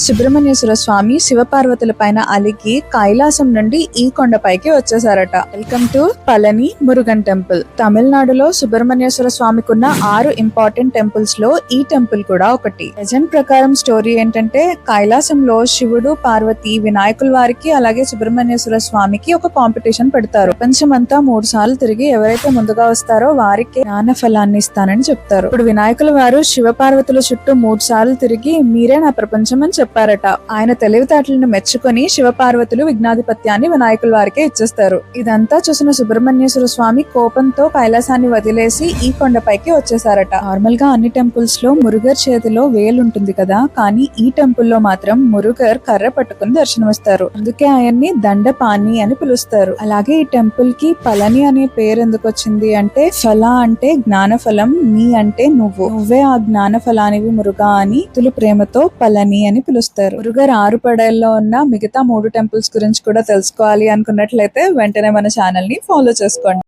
సుబ్రహ్మణ్యేశ్వర స్వామి శివపార్వతుల పైన అలిగి కైలాసం నుండి ఈ కొండపైకి వచ్చేసారట. Welcome to Palani Murugan temple. తమిళనాడులో సుబ్రహ్మణ్యేశ్వర స్వామికున్న 6 ఇంపార్టెంట్ టెంపుల్స్ లో ఈ టెంపుల్ కూడా ఒకటి. లెజెండ్ ప్రకారం స్టోరీ ఏంటంటే కైలాసంలో శివుడు, పార్వతి, వినాయకుల వారికి అలాగే సుబ్రహ్మణ్యేశ్వర స్వామికి ఒక కాంపిటీషన్ పెడతారు. ప్రపంచమంతా 3 సార్లు తిరిగి ఎవరైతే ముందుగా వస్తారో వారికి జ్ఞాన ఫలాన్ని ఇస్తానని చెప్తారు. ఇప్పుడు వినాయకుల వారు శివపార్వతుల చుట్టూ 3 సార్లు తిరిగి మీరే నా ప్రపంచం అని చెప్పారట. ఆయన తెలివితేటలను మెచ్చుకొని శివపార్వతులు విఘ్నాధిపత్యాన్ని వినాయకుల వారికే ఇచ్చేస్తారు. ఇదంతా చూసిన సుబ్రహ్మణ్యేశ్వర స్వామి కోపంతో కైలాసాన్ని వదిలేసి ఈ కొండపైకి వచ్చేసారట. నార్మల్ గా అన్ని టెంపుల్స్ లో మురుగర్ చేతిలో వేలు ఉంటుంది కదా, కానీ ఈ టెంపుల్ లో మాత్రం మురుగర్ కర్ర పట్టుకుని దర్శనమిస్తారు. అందుకే ఆయన్ని దండపాణి అని పిలుస్తారు. అలాగే ఈ టెంపుల్ కి పళని అనే పేరు ఎందుకు వచ్చింది అంటే, ఫల అంటే జ్ఞాన ఫలం, నీ అంటే నువ్వే ఆ జ్ఞాన ఫలానివి మురుగా అని భక్తులు ప్రేమతో పళని అని పిలుస్తారు. మురుగర్ 6 పడేల్లో ఉన్న మిగతా 3 టెంపుల్స్ గురించి కూడా తెలుసుకోవాలి అనుకున్నట్లయితే వెంటనే మన ఛానల్ ని ఫాలో చేసుకోండి.